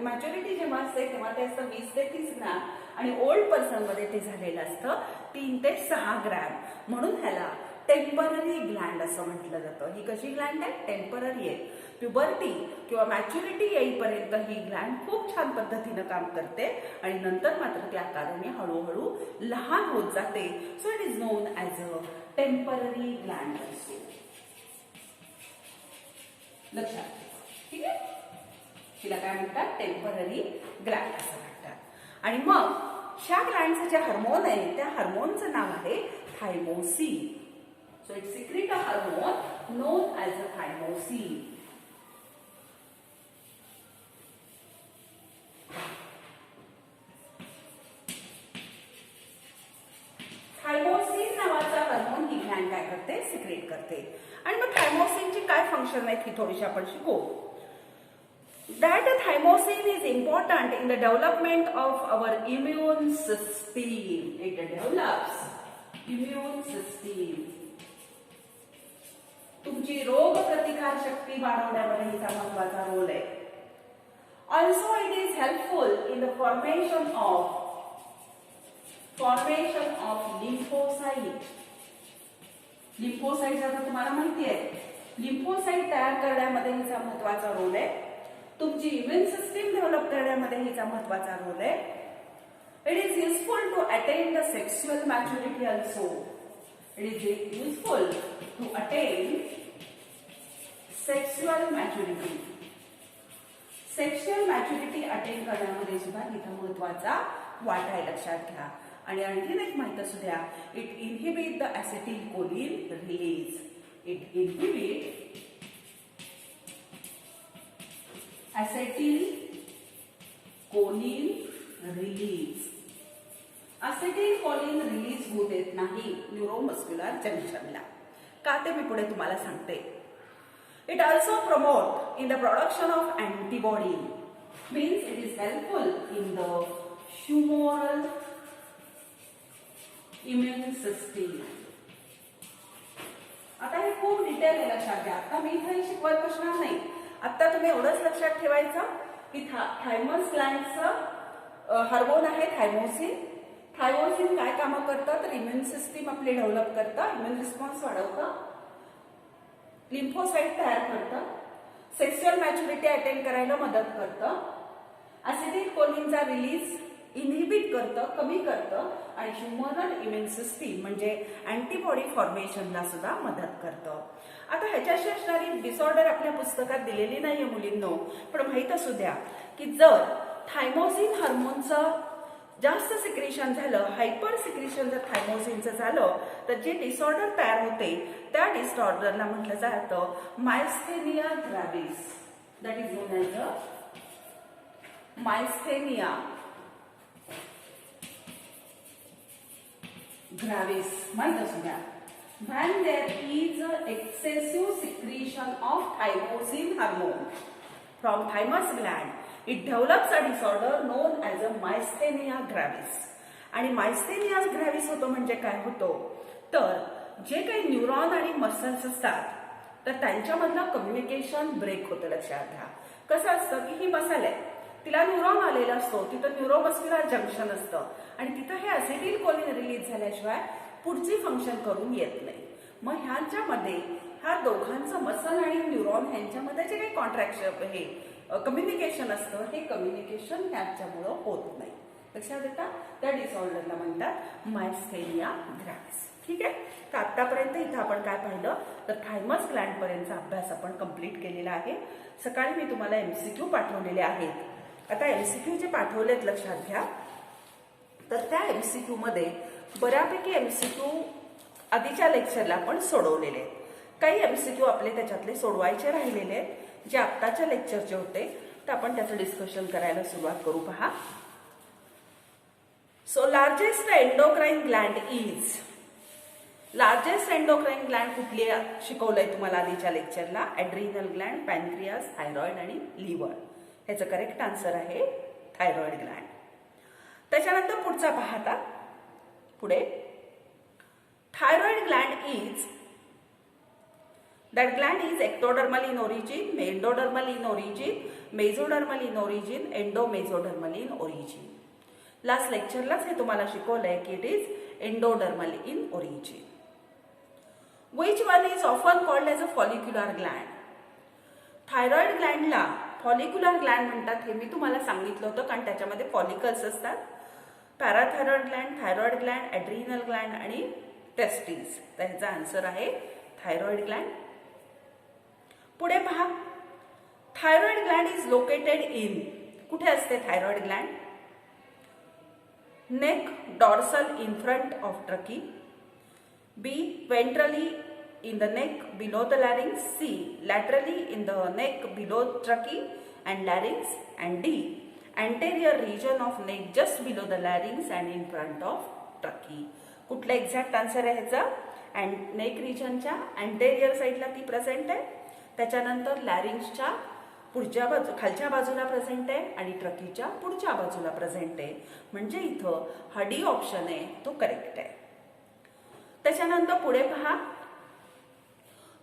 मॅच्युरिटी जेव्हा असते तेव्हा ते असतं 20 ते 30 ग्रॅम आणि ओल्ड पर्सन मध्ये ते झालेलं असतं 3 ते 6 ग्रॅम. म्हणून ह्याला टेम्पररी ग्लँड असं म्हटलं जातं. ही कशी ग्लँड आहे? टेम्पररी आहे. प्युबर्टी किंवा मॅच्युरिटी येईपर्यंत ही ग्लँड खूप छान पद्धतीनं काम करते आणि नंतर मात्र त्या आकाराने हळूहळू लहान होत जाते. So it is known as a temporary Gland असो. लक्षात. ठीक आहे. तिला काय म्हणतात? टेम्पररी ग्लँड असं म्हणतात. आणि मग ह्या ग्लँडचं जे हार्मोन आहे त्या हार्मोनचं नाव आहे thymosin. So it secretes a hormone known as a thymosin. Thymosin नावाचा हार्मोन ही ग्लँड काय करते? सिक्रेट करते. आणि मग थायमोसिनची काय फंक्शन आहेत ही थोडीशी आपण शिकू. That thymosin is important in the development of our immune system. It develops immune system. तुमची रोग प्रतिकार शक्ती वाढवण्यामध्ये हिचा महत्वाचा रोल आहे. Also it is helpful in the formation of lymphocyte. Lymphocyte आता तुम्हाला माहिती आहे, लिम्फोसाइट तयार करण्यामध्ये हिचा महत्वाचा रोल आहे. तुमची इम्युन सिस्टीम डेव्हलप करण्यामध्ये हिचा महत्वाचा रोल आहे. It is useful to attain the sexual maturity also. It is useful to attain sexual maturity. Sexual maturity attain करण्यामध्ये सुद्धा हिचा महत्वाचा वाटा आहे, लक्षात घ्या. आणि आणखीन एक माहिती असू द्या, it inhibit the acetyl choline release. It inhibit acetyl choline release. Acetyl choline release होऊ देत नाही न्यूरोमस्क्युलर जंक्शनला. का ते मी पुढे तुम्हाला सांगते. It also promote in the production of antibody. Means it is helpful in the humoral immune system. आता हे खूप डिटेल आहे, लक्षात घ्या. आता मी इथे शिकवत बसणार नाही. आता तुम्ही एवढंच लक्षात ठेवायचं की थायमस ग्लँडचं हार्मोन आहे थायमोसिन. थायमोसिन काय कामं करतं, तर इम्युन सिस्टीम आपली डेव्हलप करतं, इम्युन रिस्पॉन्स वाढवतं, लिम्फोसाइट तयार करतं, सेक्शुअल मॅच्युरिटी अटेंड करायला मदत करतं, ऍसिटिल कोलिनचा रिलीज इनहिबिट करतं, कमी करतं, आणि ह्युमरल इम्युन सिस्टीम म्हणजे अँटीबॉडी फॉर्मेशनला सुद्धा मदत करतं. आता ह्याच्याशी असणारी डिसऑर्डर आपल्या पुस्तकात दिलेली नाहीये मुलींनो, पण माहीत असू द्या की जर थायमोसिन हार्मोनचं जास्त सिक्रेशन झालं, हायपर सिक्रेशन जर थायमोसिनचं झालं, तर जे डिसऑर्डर तयार होते त्या डिसऑर्डरला म्हटलं जातं myasthenia gravis. That is known as a myasthenia gravis. माहित असू द्या. When there is a excessive secretion of thymosin hormone from thymus gland, it develops a disorder known as a myasthenia gravis. आणि myasthenia gravis होतो म्हणजे काय होतो, तर जे काही न्यूरॉन आणि मसल्स असतात तर त्यांच्यामधलं कम्युनिकेशन ब्रेक होतं. लक्षात घ्या. कसं असतं की ही मसल आहे, तिला न्यूरॉन आलेला असतो, तिथं न्यूरोमस्क्युलर जंक्शन असतं आणि तिथं हे ऍसिटिल कोलिन रिलीज झाल्याशिवाय पुढची फंक्शन करून येत नाही. मग ह्यांच्यामध्ये ह्या दोघांचं मसल आणि न्यूरॉन ह्यांच्यामध्ये जे काही कॉन्ट्रॅक्शन हे कम्युनिकेशन असतं, हे कम्युनिकेशन ह्याच्यामुळं होत नाही. लक्षात येतात. त्या डिसऑर्डरला म्हणतात मायस्थेनिया ग्रॅव्हिस. ठीक आहे. तर आतापर्यंत इथं आपण काय पाहिलं, तर थायमस ग्लँड पर्यंतचा अभ्यास आपण कंप्लीट केलेला आहे. सकाळी मी तुम्हाला एमसीक्यू पाठवलेले आहेत. आता एमसीक्यू जे पाठवलेत लक्षात घ्या, तर त्या एमसीक्यू मध्ये बऱ्यापैकी एमसीक्यू आधीच्या लेक्चरला आपण सोडवलेले आहेत. काही एमसीक्यू आपले त्याच्यातले सोडवायचे राहिलेले आहेत, जे आत्ताच्या लेक्चरचे होते, तर आपण त्याचं डिस्कशन करायला सुरुवात करू. पहा. So largest endocrine gland is. Largest endocrine Gland कुठली शिकवलंय तुम्हाला आधीच्या लेक्चरला? ॲड्रिनल ग्लँड, पॅनक्रियास, थायरॉइड आणि लिव्हर. ह्याचं करेक्ट आन्सर आहे थायरॉइड ग्लँड. त्याच्यानंतर पुढचा पाहता. पुढे thyroid gland is, that gland is ectodermal in origin, mesodermal in origin, mesodermal in origin, endomesodermal in origin. Last लेक्चरलाच हे तुम्हाला शिकवलंय की it is endodermal in origin. Which one is often called as a follicular gland? Thyroid ग्लँडला follicular gland म्हणतात, हे मी तुम्हाला सांगितलं होतं, कारण त्याच्यामध्ये फॉलिकल्स असतात. Parathyroid gland, thyroid gland, adrenal gland आणि टेस्टिस. तर ह्याचा आन्सर आहे थायरॉइड ग्लँड. पुढे पहा. Thyroid gland is located in. कुठे असते thyroid gland? Neck, dorsal in front of trachea. B, ventrally in the neck below the larynx. C, laterally in the neck below trachea and larynx. And D, anterior region of neck just below the larynx and in front of trachea. कुठला exact answer आहे ह्याचा? And neck रिजनच्या anterior साईडला ती present आहे, त्याच्यानंतर लॅरिंग्सच्या पुढच्या बाजू खालच्या बाजूला प्रेझेंट आहे आणि ट्रकीच्या पुढच्या बाजूला प्रेझेंट आहे. म्हणजे इथं हा डी ऑप्शन आहे तो करेक्ट आहे. त्याच्यानंतर पुढे पहा.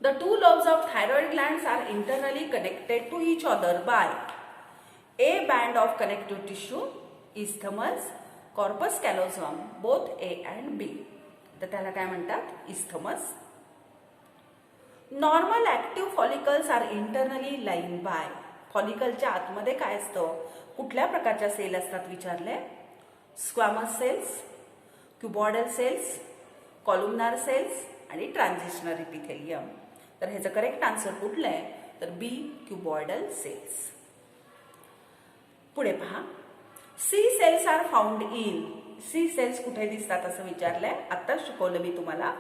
The two lobes of thyroid glands are internally connected to each other by a band of connective tissue, isthmus, corpus callosum, both A and B. तर त्याला काय म्हणतात? isthmus. Normal active follicles are internally lined by. फॉलिकलच्या आतमध्ये काय असतं? कुठल्या प्रकारच्या cell असतात विचारले? Squamous cells, cuboidal cells, columnar cells आणि ट्रान्झिशनल इपिथेलियम. तर ह्याचं करेक्ट आन्सर कुठलं आहे? तर बी, क्युबॉइडल सेल्स. पुढे पहा. C cells are found in. C cells कुठे दिसतात असं विचारलंय. आता शिकवलं मी तुम्हाला.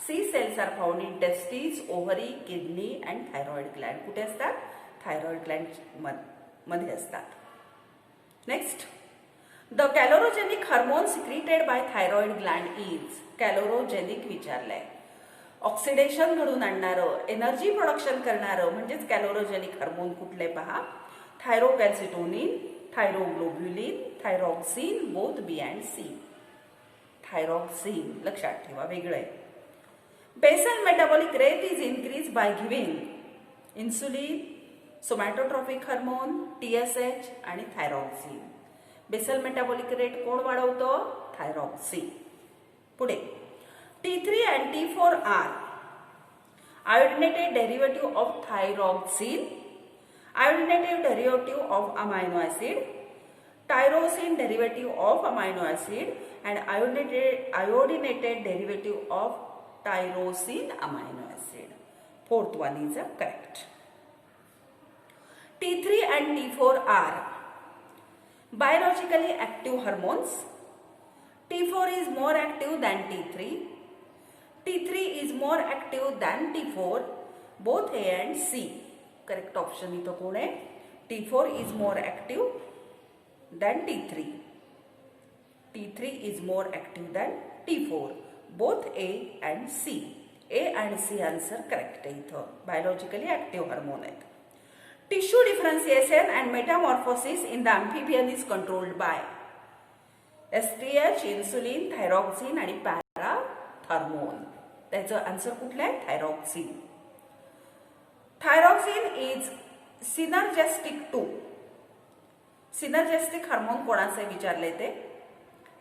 C cells are found in testis, ovary, kidney and thyroid gland. कुठे असतात? थायरॉइड ग्लँड मध्ये असतात. Next. The calorigenic hormone secreted by thyroid gland is. Calorigenic विचारलंय. ऑक्सिडेशन घडून आणणारं, एनर्जी प्रोडक्शन करणारं म्हणजेच कॅलोरोजेनिक हार्मोन कुठले पहा? Thyrocalcitonin, thyroglobulin, thyroxine, both B and C. Thyroxine लक्षात ठेवा, वेगळं आहे. Basal metabolic rate is increased by giving insulin, somatotropic hormone, TSH आणि थायरॉक्सिन. बेसल मेटाबॉलिक रेट कोण वाढवतो? थायरॉक्सिन. पुढे T3 and T4 are iodinated derivative of thyroxine, iodinative derivative of amino acid, tyrosine derivative of amino acid, and iodinated derivative of tyrosine amino acid. Fourth one is correct. T3 and T4 are biologically active hormones. T4 is more active than T3. T3 is more active than T4. Both A and C. Correct option इथं कोण आहे? T4 is more active than T3. T3 is more active than T4. Both A and C. A and C answer correct आहे इथं. Biologically active hormone आहेत. Tissue differentiation and metamorphosis in the amphibian is controlled by STH, insulin, thyroxine आणि पॅराथर्मोन. त्याचं answer कुठलं आहे? Thyroxine. Thyroxine is synergistic to. Synergistic hormone कोणाचे विचारले ते?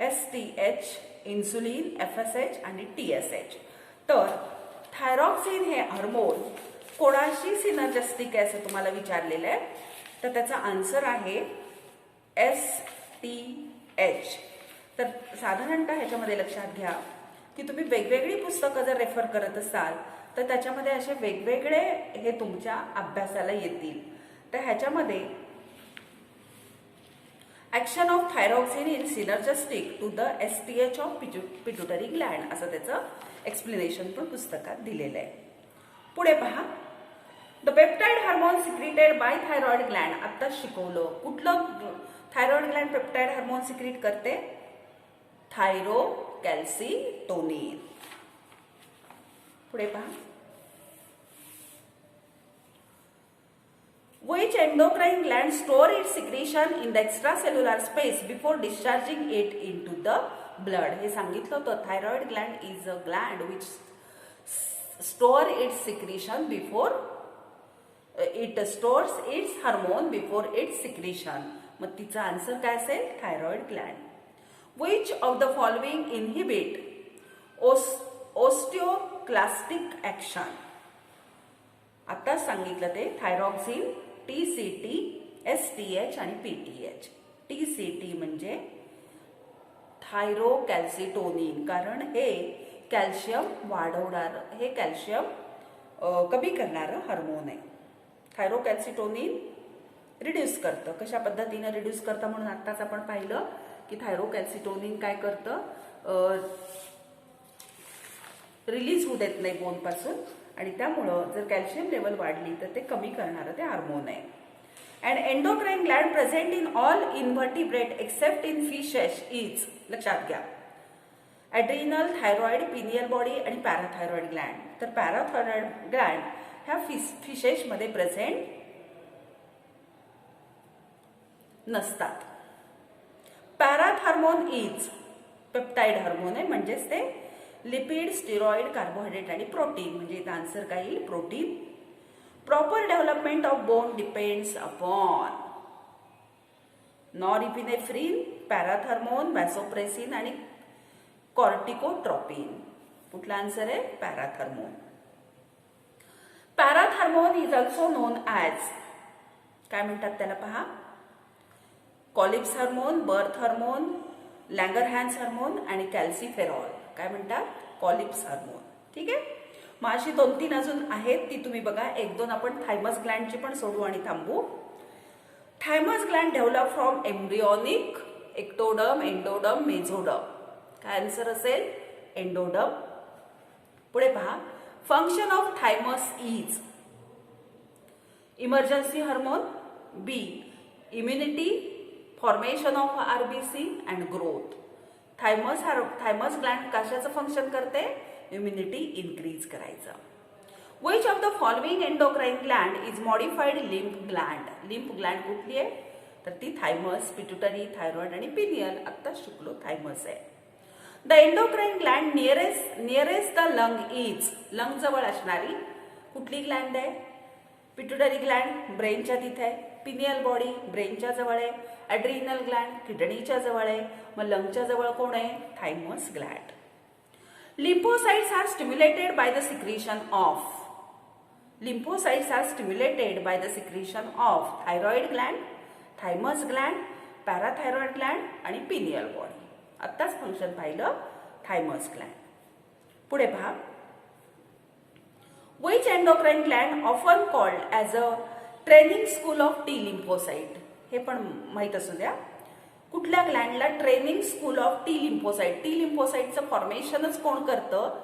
STH, इन्सुलिन, FSH आणि TSH. तर थायरॉक्सिन हे हार्मोन कोणाशी सिनर्जेस्टिक आहे असं तुम्हाला विचारलेलं आहे. तर त्याचा आन्सर आहे STH. तर साधारणतः ह्याच्यामध्ये लक्षात घ्या की तुम्ही वेगवेगळी पुस्तकं जर रेफर करत असाल तर त्याच्यामध्ये असे वेगवेगळे हे तुमच्या अभ्यासाला येतील. तर ह्याच्यामध्ये action of thyroxine in synergistic to the STH of pituitary gland असं त्याचं एक्सप्लेनेशन पण पुस्तकात दिलेलं आहे. पुढे पहा. The peptide hormone secreted by thyroid gland. आता शिकवलं कुठलं thyroid gland peptide hormone secrete करते? थायरोकॅल्सिटोनिन. पुढे पहा. Which endocrine gland store its secretion in the extracellular space before discharging it into the blood? हे सांगितलं होतं. Thyroid gland is a Gland which store its secretion before it stores its hormone before its secretion. मग तिचा answer काय असेल? Thyroid Gland. Which of the following inhibit osteoclastic action? आता सांगितलं ते थायरॉक्सिन, TCT, STH आणि PTH. TCT म्हणजे थायरोकॅल्सिटोनिन, कारण हे कॅल्शियम वाढवणार, हे कॅल्शियम कमी करणारं हार्मोन आहे. थायरोकॅल्सिटोनिन रिड्यूस करतं. कशा पद्धतीनं रिड्यूस करतं म्हणून आत्ताच आपण पाहिलं की थायरोकॅल्सिटोनिन काय करतं? रिलीज होऊ देत नाही बोनपासून आणि त्यामुळं जर कॅल्शियम लेवल वाढली तर ते कमी करणारं ते हार्मोन आहे. And endocrine gland present in all invertebrate except in fishes is. लक्षात घ्या. ॲड्रिनल, थायरॉइड, पिनियल बॉडी आणि पॅराथायरॉइड ग्लँड. तर पॅराथायरॉइड ग्लँड ह्या फिशेसमध्ये प्रेझेंट नसतात. पॅराथार्मोन इज पेप्टाइड हार्मोन आहे, म्हणजेच ते लिपिड, स्टिरॉइड, कार्बोहायड्रेट आणि प्रोटीन. म्हणजे इथं आन्सर काय येईल? Protein. Proper development of bone depends upon norepinephrine, parathormone, vasopressin आणि कॉर्टिकोट्रॉपिन. कुठला आन्सर आहे? Parathormone. Parathormone is also known as, काय म्हणतात त्याला पहा? Collip's hormone, birth hormone, Langerhans hormone आणि कॅल्सिफेरॉल. काय म्हणतात? Collip's hormone. ठीक आहे. मग अशी 2-3 अजून आहेत ती तुम्ही बघा. 1-2 आपण थायमस ग्लँडची पण सोडू आणि थांबू. Thymus gland develop from embryonic, ectoderm, endoderm, mesoderm. काय आन्सर असेल? एंडोडम. पुढे पहा. Function of thymus is emergency hormone, B immunity, formation of RBC and growth. Thymus gland कशाचं फंक्शन करते? इम्युनिटी इन्क्रीज करायचं. Which of the following endocrine gland is modified lymph gland. Lymph gland कुठली आहे? तर ती thymus, pituitary, thyroid आणि pineal. आत्ता शिकलो थायमस आहे. The endocrine gland nearest the lung is, lung जवळ असणारी कुठली ग्लँड आहे? पिट्युटरी ग्लँड ब्रेनच्या तिथे आहे, पिनियल बॉडी ब्रेनच्या जवळ आहे, ॲड्रिनल ग्लँड किडनीच्या जवळ आहे, मग लंगच्या जवळ कोण आहे? Thymus gland. Lymphocytes are stimulated by the secretion of, lymphocytes are stimulated by the secretion of thyroid gland, thymus gland, parathyroid gland आणि pineal body. आत्ताच फंक्शन पाहिलं thymus gland. पुढे पहा, which endocrine gland often called as a training school of T lymphocyte, हे पण माहित असू द्या. कुठल्या ग्लँडला training school of T lymphocyte, T लिम्फोसाइटचं फॉर्मेशनच कोण करतं?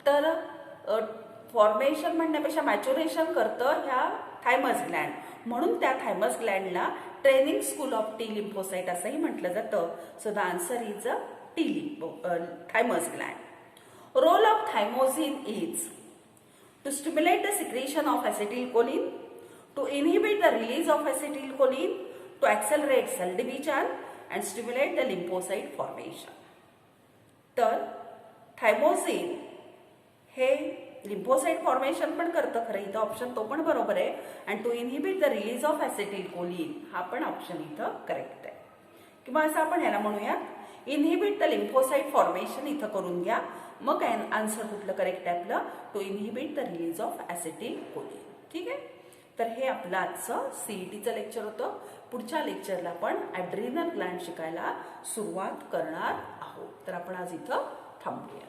तर फॉर्मेशन म्हणण्यापेक्षा मॅच्युरेशन करतं ह्या थायमस ग्लँड, म्हणून त्या थायमस ग्लँडला training school of T lymphocyte असंही म्हटलं जातं. So the answer is thymus gland. Role of thymosin is to stimulate the secretion of acetylcholine, to inhibit the release of acetylcholine, to accelerate cell division and stimulate the lymphocyte formation. तर thymosin हे lymphocyte formation पण करतं, खरं इथं option तो पण बरोबर आहे. And to inhibit the release of acetylcholine हा पण ऑप्शन इथं करेक्ट आहे. किंवा असं आपण ह्याला म्हणूया, इनहिबिट द लिम्फोसाइट फॉर्मेशन इथं करून घ्या, मग आन्सर कुठलं करेक्ट आहे आपलं? To inhibit the release of acetylcholine. ठीक आहे, तर हे आपलं आजचं सीईटीचं लेक्चर होतं. पुढच्या लेक्चरला आपण ॲड्रिनल ग्लँड शिकायला सुरुवात करणार आहोत. तर आपण आज इथं थांबूयात.